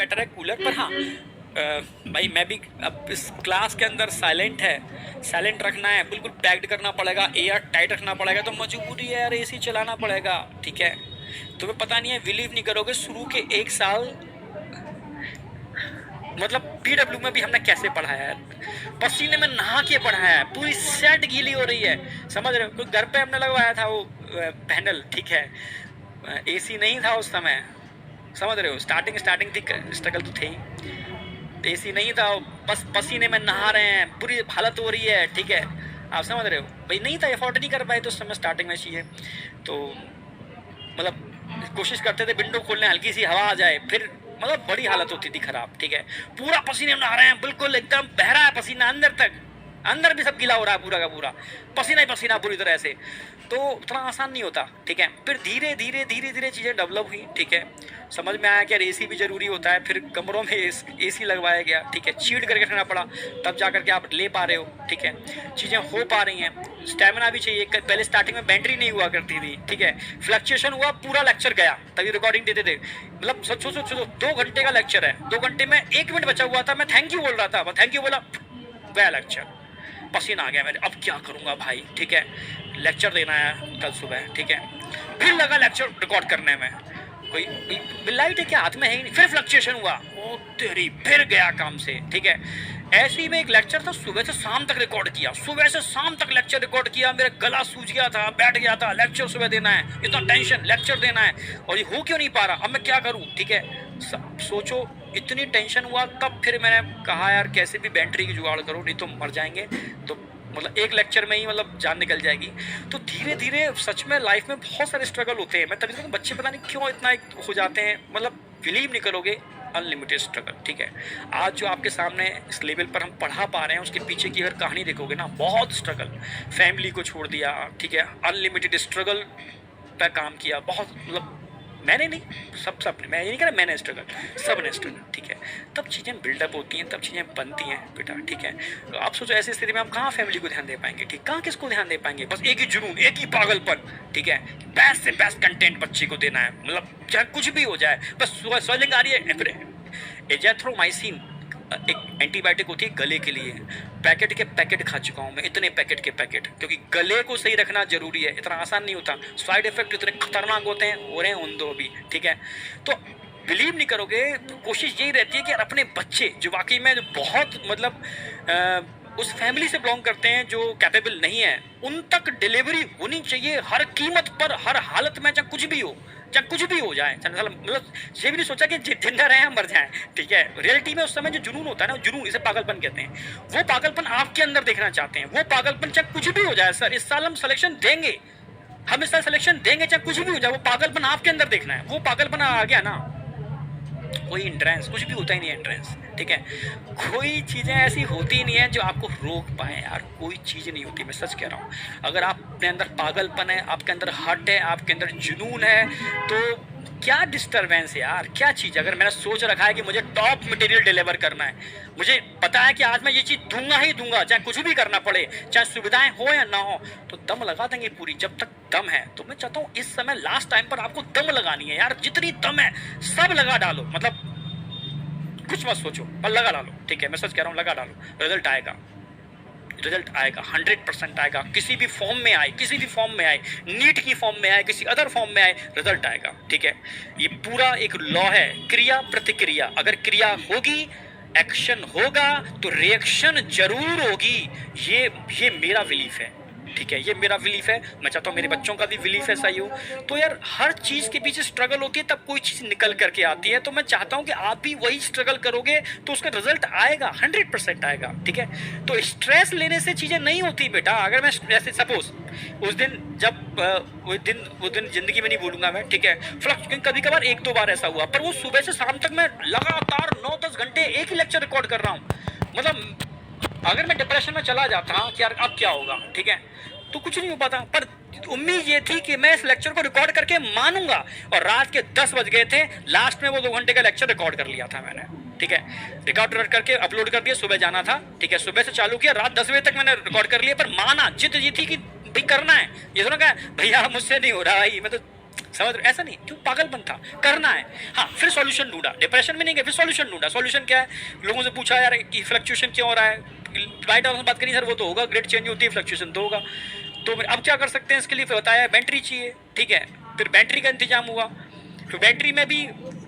Better है cooler. पर हाँ भाई मैं भी अब इस क्लास के अंदर साइलेंट है, साइलेंट रखना है, बिल्कुल पैक्ड करना पड़ेगा, एयर टाइट रखना पड़ेगा, तो मजबूरी है यार एसी चलाना पड़ेगा। ठीक है, तुम्हें पता नहीं है, बिलीव नहीं करोगे, शुरू के 1 साल मतलब पीडब्ल्यू में भी हमने कैसे पढ़ाया है, पसीने में नहा के पढ़ाया है, पूरी शर्ट गीली हो रही है, समझ रहे हो। कोई घर पे हमने लगवाया था वो पैनल, ठीक है, एसी नहीं था उस समय, समझ रहे हो, स्टार्टिंग स्टार्टिंग थी, स्ट्रगल तो थे ही, एसी नहीं था, बस पसीने में नहा रहे हैं, बुरी हालत हो रही है, ठीक है, आप समझ रहे हो भाई, नहीं था, एफोर्ड नहीं कर पाए तो उस समय स्टार्टिंग में चाहिए, तो मतलब कोशिश करते थे विंडो खोलने, हल्की सी हवा आ जाए, फिर मतलब बड़ी हालत होती थी खराब। ठीक है, पूरा पसीने में नहा रहे हैं, बिल्कुल एकदम बह रहा है पसीना अंदर तक, अंदर भी सब गीला हो रहा है पूरा का पूरा, पसीना ही पसीना पूरी तरह से, तो उतना आसान नहीं होता। ठीक है, फिर धीरे धीरे धीरे धीरे चीज़ें डेवलप हुई। ठीक है, समझ में आया कि यार एसी भी ज़रूरी होता है, फिर कमरों में एसी लगवाया गया। ठीक है, चीट करके रखना पड़ा, तब जा करके आप ले पा रहे हो। ठीक है, चीज़ें हो पा रही हैं, स्टेमिना भी चाहिए, पहले स्टार्टिंग में बैटरी नहीं हुआ करती थी। ठीक है, फ्लक्चुएशन हुआ, पूरा लेक्चर गया, तभी रिकॉर्डिंग देते थे, मतलब सोचो सोचो 2 घंटे का लेक्चर है, 2 घंटे में 1 मिनट बचा हुआ था, मैं थैंक यू बोल रहा था, थैंक यू बोला, गया लेक्चर, पसीना आ गया मेरे, अब क्या करूँगा भाई। ठीक है, लेक्चर देना है कल सुबह। ठीक है, फिर लगा लेक्चर रिकॉर्ड करने में, कोई लाइट है क्या, हाथ में है ही नहीं, फिर फ्लक्चुएशन हुआ, ओ तेरी, फिर गया काम से। ठीक है, ऐसे ही में एक लेक्चर था, सुबह से शाम तक रिकॉर्ड किया, सुबह से शाम तक लेक्चर रिकॉर्ड किया, मेरा गला सूज गया था, बैठ गया था, लेक्चर सुबह देना है, इतना टेंशन, लेक्चर देना है, और ये हो क्यों नहीं पा रहा, अब मैं क्या करूँ। ठीक है, सोचो इतनी टेंशन हुआ, तब फिर मैंने कहा यार कैसे भी बैटरी की जुगाड़ करो, नहीं तो मर जाएंगे, तो मतलब एक लेक्चर में ही मतलब जान निकल जाएगी। तो धीरे धीरे सच में लाइफ में बहुत सारे स्ट्रगल होते हैं, मैं तभी तो बच्चे पता नहीं क्यों इतना हो जाते हैं, मतलब बिलीव नहीं करोगे, अनलिमिटेड स्ट्रगल। ठीक है, आज जो आपके सामने इस लेवल पर हम पढ़ा पा रहे हैं, उसके पीछे की अगर कहानी देखोगे ना, बहुत स्ट्रगल, फैमिली को छोड़ दिया, ठीक है, अनलिमिटेड स्ट्रगल पर काम किया, बहुत मतलब मैंने नहीं, सब ने, मैं ये नहीं कह रहा मैंने स्ट्रगल, सब ने स्ट्रगल। ठीक है, तब चीज़ें बिल्डअप होती हैं, तब चीज़ें बनती हैं बेटा। ठीक है, तो आप सोचो ऐसी स्थिति में हम कहाँ फैमिली को ध्यान दे पाएंगे, ठीक, कहाँ किसको ध्यान दे पाएंगे, बस एक ही जुनून, एक ही पागलपन। ठीक है, बेस्ट से बेस्ट कंटेंट बच्चे को देना है, मतलब चाहे कुछ भी हो जाए, बस स्वेलिंग आ रही है, फिर एजेथ्रोमाइसिन एक एंटीबायोटिक होती है गले के लिए, पैकेट के पैकेट खा चुका हूँ मैं, इतने पैकेट के पैकेट, क्योंकि गले को सही रखना जरूरी है, इतना आसान नहीं होता, साइड इफेक्ट इतने खतरनाक होते हैं, हो रहे हैं उन दो भी। ठीक है, तो बिलीव नहीं करोगे, कोशिश यही रहती है कि अपने बच्चे जो वाकई में जो बहुत मतलब उस फैमिली से बिलोंग करते हैं जो कैपेबल नहीं है, उन तक डिलीवरी होनी चाहिए हर कीमत पर, हर हालत में, चाहे कुछ भी हो, चाहे कुछ भी हो जाए, मतलब ये भी नहीं सोचा कि जिंदा रहे हम मर जाएं। ठीक है, रियलिटी में उस समय जो जुनून होता है ना, जुनून, इसे पागलपन कहते हैं, वो पागलपन आपके अंदर देखना चाहते हैं, वो पागलपन चाहे कुछ भी हो जाए, सर इस साल हम सिलेक्शन देंगे, हम इस साल सिलेक्शन देंगे, चाहे कुछ भी हो जाए, वो पागलपन आपके अंदर देखना है, वो पागलपन आ गया ना, कोई एंट्रेंस कुछ भी होता ही नहीं है एंट्रेंस। ठीक है, कोई चीज़ें ऐसी होती नहीं है जो आपको रोक पाए यार, कोई चीज़ नहीं होती, मैं सच कह रहा हूँ। अगर आप अपने अंदर पागलपन है, आपके अंदर हट है, आपके अंदर जुनून है, तो क्या डिस्टर्बेंस है यार, क्या चीज़। अगर मैंने सोच रखा है कि मुझे टॉप मटेरियल डिलीवर करना है, मुझे पता है कि आज मैं ये चीज़ दूंगा ही दूंगा, चाहे कुछ भी करना पड़े, चाहे सुविधाएं हो या ना हो, तो दम लगा देंगे पूरी, जब तक दम है। तो मैं चाहता हूँ इस समय लास्ट टाइम पर आपको दम लगानी है यार, जितनी दम है सब लगा डालो, मतलब कुछ मत सोचो पर लगा डालो। ठीक है, मैं सच कह रहा हूँ, लगा डालो, रिजल्ट आएगा, रिजल्ट आएगा, 100% आएगा, किसी भी फॉर्म में आए, किसी भी फॉर्म में आए, नीट की फॉर्म में आए, किसी अदर फॉर्म में आए, रिजल्ट आएगा। ठीक है, ये पूरा एक लॉ है, क्रिया प्रतिक्रिया, अगर क्रिया होगी, एक्शन होगा, तो रिएक्शन जरूर होगी, ये मेरा बिलीफ है। ठीक है, ये मेरा बिलीफ है, मैं चाहता हूँ मेरे बच्चों का भी बिलीफ ऐसा ही हो। तो यार हर चीज़ के पीछे स्ट्रगल होती है, तब कोई चीज़ निकल करके आती है, तो मैं चाहता हूँ कि आप भी वही स्ट्रगल करोगे तो उसका रिजल्ट आएगा, 100% आएगा। ठीक है, तो स्ट्रेस लेने से चीज़ें नहीं होती बेटा। अगर मैं जैसे सपोज उस दिन जब वो दिन ज़िंदगी में नहीं भूलूंगा मैं, ठीक है, फ्लक्स कभी कभार 1-2 बार ऐसा हुआ, पर वो सुबह से शाम तक मैं लगातार 9-10 घंटे एक ही लेक्चर रिकॉर्ड कर रहा हूँ, मतलब अगर मैं डिप्रेशन में चला जाता कि यार अब क्या होगा, ठीक है, तो कुछ नहीं हो पाता, पर उम्मीद ये थी कि मैं इस लेक्चर को रिकॉर्ड करके मानूंगा, और रात के 10 बज गए थे, लास्ट में वो 2 घंटे का लेक्चर रिकॉर्ड कर लिया था मैंने। ठीक है, रिकॉर्ड करके अपलोड कर दिया, सुबह जाना था। ठीक है, सुबह से चालू किया, रात 10 बजे तक मैंने रिकॉर्ड कर लिया, पर माना, जिद ये थी कि भाई करना है, ये सुना क्या भैया मुझसे नहीं हो रहा भाई, मैं तो समझ रहे हो? ऐसा नहीं, क्यों, पागलपन था, करना है। हाँ, फिर सॉल्यूशन ढूंढा, डिप्रेशन में नहीं गए, फिर सॉल्यूशन ढूंढा। सॉल्यूशन क्या है? लोगों से पूछा यार कि फ्लक्चुएशन क्यों हो रहा है, वाइट हाउस में बात करी, सर वो तो होगा, ग्रिड चेंज होती है, फ्लक्चुएशन तो होगा। तो अब क्या कर सकते हैं इसके लिए? फिर बताया बैटरी चाहिए, ठीक है, फिर बैटरी का इंतजाम हुआ। फिर बैटरी में भी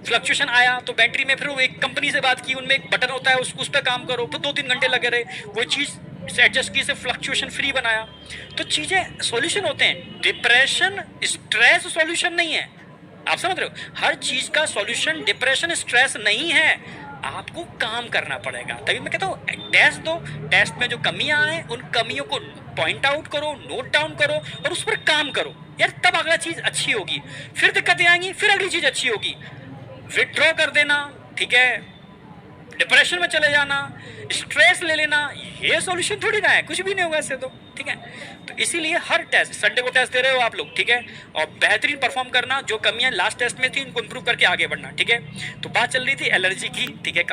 फ्लक्चुएशन आया, तो बैटरी में फिर वो एक कंपनी से बात की, उनमें एक बटन होता है, उस पर काम करो, फिर 2-3 घंटे लगे रहे, वो चीज़ से एडजस्ट की, से फ्लक्चुएशन फ्री बनाया। तो चीज़ें सॉल्यूशन होते हैं। डिप्रेशन स्ट्रेस सॉल्यूशन नहीं है, आप समझ रहे हो? हर चीज़ का सॉल्यूशन डिप्रेशन स्ट्रेस नहीं है, आपको काम करना पड़ेगा। तभी मैं कहता हूँ टेस्ट दो, टेस्ट में जो कमियां आए उन कमियों को पॉइंट आउट करो, नोट डाउन करो और उस पर काम करो यार, तब अगला चीज़ अच्छी होगी। फिर दिक्कतें आएंगी, फिर अगली चीज़ अच्छी होगी। विड्रॉ कर देना, ठीक है, डिप्रेशन में चले जाना, स्ट्रेस ले लेना, ये सॉल्यूशन थोड़ी ना है, कुछ भी नहीं होगा इससे तो, ठीक है। तो इसीलिए हर टेस्ट, संडे को टेस्ट दे रहे हो आप लोग, ठीक है, और बेहतरीन परफॉर्म करना, जो कमियां लास्ट टेस्ट में थी उनको इंप्रूव करके आगे बढ़ना, ठीक है। तो बात चल रही थी एलर्जी की, ठीक है।